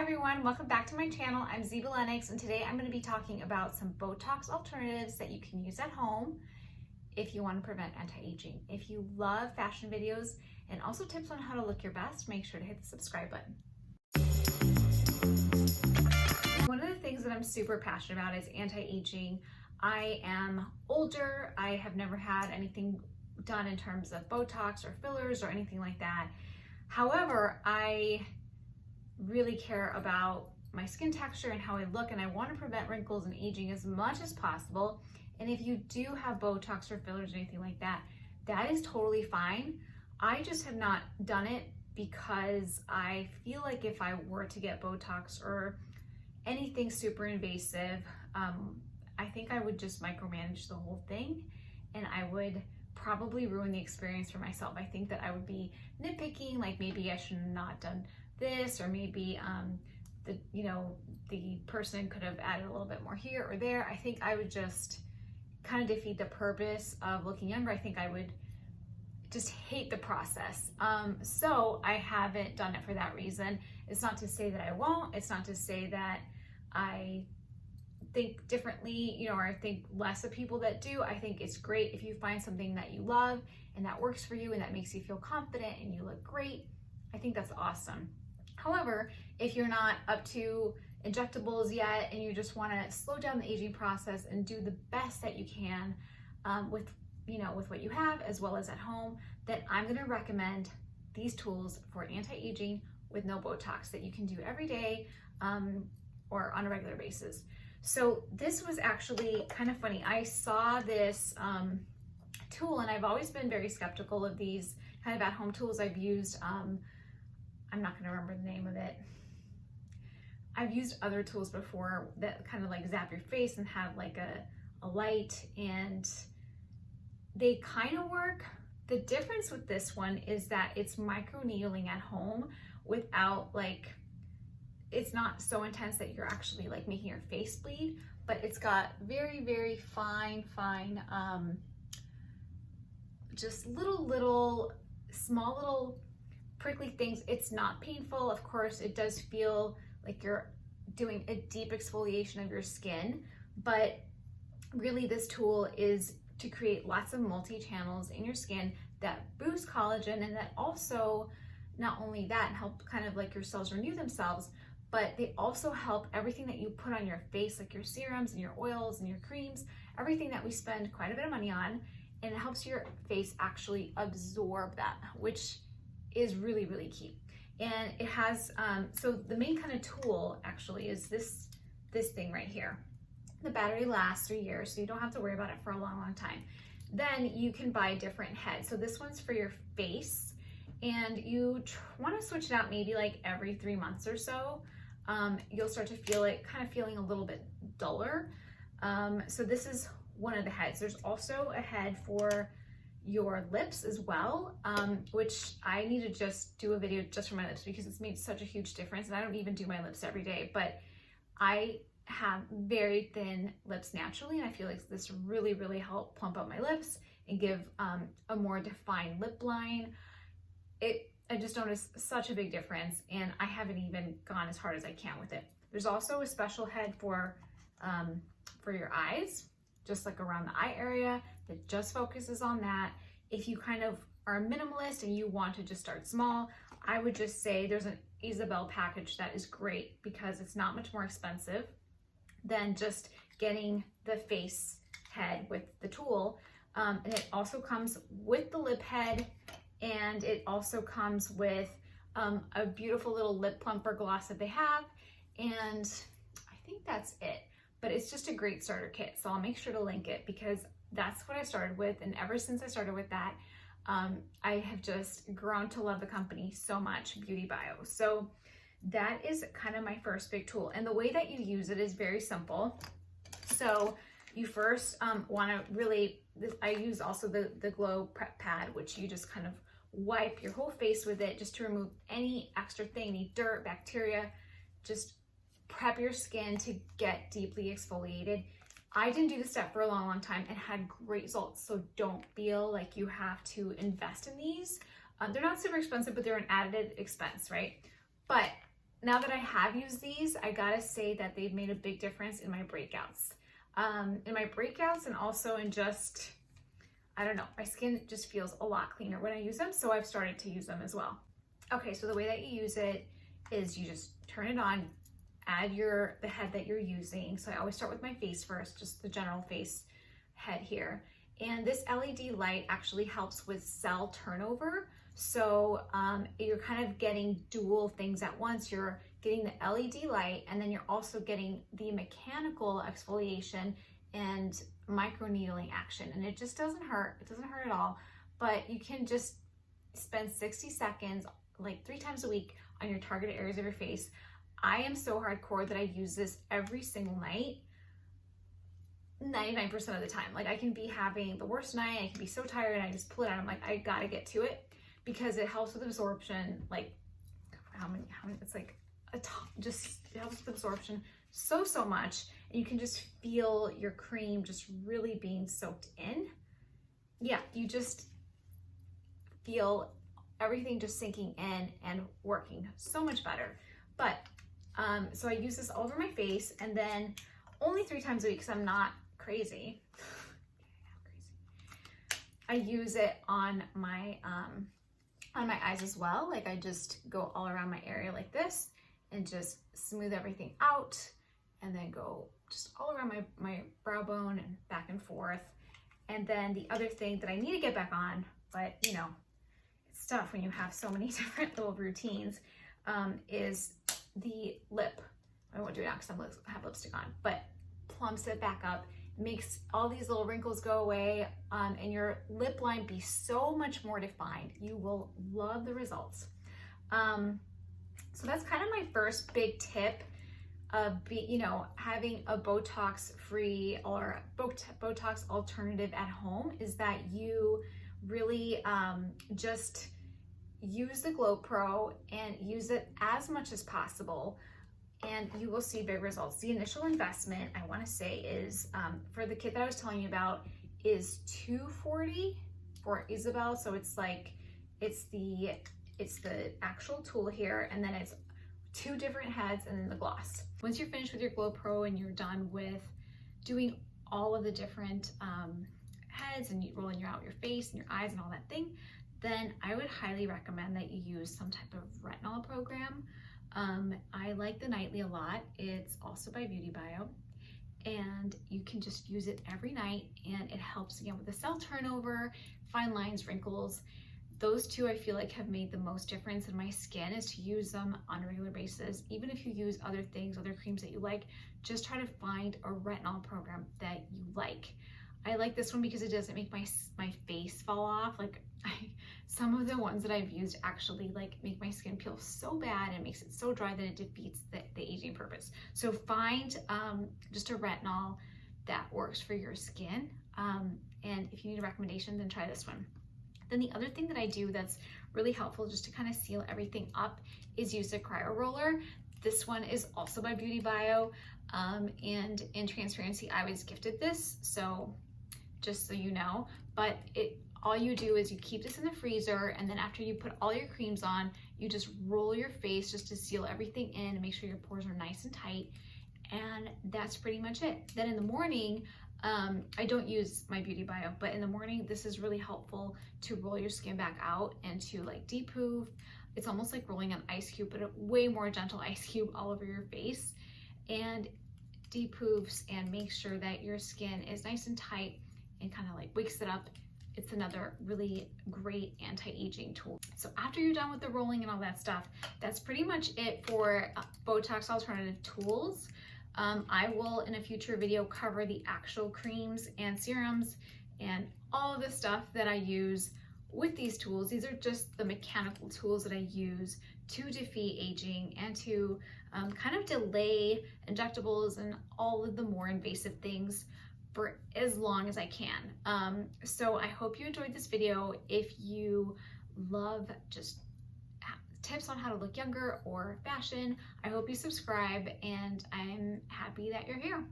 everyone, welcome back to my channel. I'm Ziva Lennox, and today I'm going to be talking about some Botox alternatives that you can use at home if you want to prevent anti-aging. If you love fashion videos and also tips on how to look your best, make sure to hit the subscribe button. One of the things that I'm super passionate about is anti-aging. I am older. I have never had anything done in terms of Botox or fillers or anything like that. However, I really care about my skin texture and how I look, and I want to prevent wrinkles and aging as much as possible. And if you do have Botox or fillers or anything like that, that is totally fine. I just have not done it because I feel like if I were to get Botox or anything super invasive, I think I would just micromanage the whole thing, and I would probably ruin the experience for myself. I think that I would be nitpicking, like maybe I should have not done this, or maybe the person could have added a little bit more here or there. I think I would just kind of defeat the purpose of looking younger. I think I would just hate the process. So I haven't done it for that reason. It's not to say that I won't. It's not to say that I think differently, or I think less of people that do. I think it's great if you find something that you love and that works for you and that makes you feel confident and you look great. I think that's awesome. However, if you're not up to injectables yet and you just want to slow down the aging process and do the best that you can with what you have as well as at home, then I'm going to recommend these tools for anti-aging with no Botox that you can do every day or on a regular basis. So this was actually kind of funny. I saw this tool, and I've always been very skeptical of these kind of at-home tools. I've used I'm not going to remember the name of it. I've used other tools before that kind of like zap your face and have like a light, and they kind of work. The difference with this one is that it's microneedling at home without it's not so intense that you're actually like making your face bleed, but it's got very, very fine, just small little prickly things. It's not painful. Of course, it does feel like you're doing a deep exfoliation of your skin, but really this tool is to create lots of multi-channels in your skin that boost collagen, and that also, not only that, help kind of like your cells renew themselves, but they also help everything that you put on your face, like your serums and your oils and your creams, everything that we spend quite a bit of money on, and it helps your face actually absorb that, which is really, really key. And it has, so the main kind of tool actually is this thing right here. The battery lasts 3 years, so you don't have to worry about it for a long, long time. Then you can buy different heads. So this one's for your face, and you want to switch it out maybe like every 3 months or so. You'll start to feel it kind of feeling a little bit duller. So this is one of the heads. There's also a head for your lips as well, which I need to just do a video just for my lips because it's made such a huge difference. And I don't even do my lips every day, but I have very thin lips naturally, and I feel like this really, really helped plump up my lips and give a more defined lip line. I just noticed such a big difference, and I haven't even gone as hard as I can with it. There's also a special head for your eyes, just like around the eye area, that just focuses on that. If you kind of are a minimalist and you want to just start small, I would just say there's an Isabel package that is great because it's not much more expensive than just getting the face head with the tool. And it also comes with the lip head, and it also comes with a beautiful little lip plumper gloss that they have, and I think that's it. But it's just a great starter kit, so I'll make sure to link it because that's what I started with, and ever since I started with that, I have just grown to love the company so much, Beauty Bio. So that is kind of my first big tool, and the way that you use it is very simple. So you first want to really, I use also the Glow Prep Pad, which you just kind of wipe your whole face with it just to remove any extra thing, any dirt, bacteria, just prep your skin to get deeply exfoliated. I didn't do this step for a long, long time and had great results, so don't feel like you have to invest in these. They're not super expensive, but they're an added expense, right? But now that I have used these, I gotta say that they've made a big difference in my breakouts. And also in just, I don't know, my skin just feels a lot cleaner when I use them, so I've started to use them as well. Okay, so the way that you use it is you just turn it on, add the head that you're using. So I always start with my face first, just the general face head here. And this LED light actually helps with cell turnover. So you're kind of getting dual things at once. You're getting the LED light, and then you're also getting the mechanical exfoliation and microneedling action. And it just doesn't hurt. It doesn't hurt at all. But you can just spend 60 seconds, like 3 times a week, on your targeted areas of your face. I am so hardcore that I use this every single night, 99% of the time. Like, I can be having the worst night, I can be so tired, and I just pull it out. I'm like, I gotta get to it, because it helps with absorption. Like, how many, it's like a ton, just it helps with absorption so much. And you can just feel your cream just really being soaked in. Yeah, you just feel everything just sinking in and working so much better. But so I use this all over my face, and then only 3 times a week, because I'm not crazy. I use it on my eyes as well. Like, I just go all around my area like this and just smooth everything out, and then go just all around my brow bone and back and forth. And then the other thing that I need to get back on, but you know, it's tough when you have so many different little routines, is the lip. I won't do it now because I have lipstick on, but plumps it back up, makes all these little wrinkles go away, and your lip line be so much more defined. You will love the results. So that's kind of my first big tip of having a Botox free or Botox alternative at home, is that you really just use the Glo Pro and use it as much as possible, and you will see big results. The initial investment, I want to say, is for the kit that I was telling you about, is $240 for Isabel. So it's like, it's the actual tool here, and then it's 2 different heads, and then the gloss. Once you're finished with your Glo Pro and you're done with doing all of the different heads and rolling out your face and your eyes and all that thing, then I would highly recommend that you use some type of retinol program. I like the Nightly a lot. It's also by Beauty Bio, and you can just use it every night, and it helps again with the cell turnover, fine lines, wrinkles. Those 2 I feel like have made the most difference in my skin, is to use them on a regular basis. Even if you use other things, other creams that you like, just try to find a retinol program that you like. I like this one because it doesn't make my face fall off. Like, some of the ones that I've used actually like make my skin peel so bad and makes it so dry that it defeats the aging purpose. So find just a retinol that works for your skin. And if you need a recommendation, then try this one. Then the other thing that I do that's really helpful just to kind of seal everything up is use a cryo roller. This one is also by Beauty Bio. And in transparency, I was gifted this, so just so you know. But all you do is you keep this in the freezer, and then after you put all your creams on, you just roll your face just to seal everything in and make sure your pores are nice and tight. And that's pretty much it. Then in the morning, I don't use my Beauty Bio, but in the morning, this is really helpful to roll your skin back out and to like depuff. It's almost like rolling an ice cube, but a way more gentle ice cube all over your face, and depuffs and makes sure that your skin is nice and tight and kind of like wakes it up. It's another really great anti-aging tool. So after you're done with the rolling and all that stuff, that's pretty much it for Botox alternative tools. I will in a future video cover the actual creams and serums and all of the stuff that I use with these tools. These are just the mechanical tools that I use to defeat aging and to kind of delay injectables and all of the more invasive things for as long as I can. So I hope you enjoyed this video. If you love just tips on how to look younger or fashion, I hope you subscribe, and I'm happy that you're here.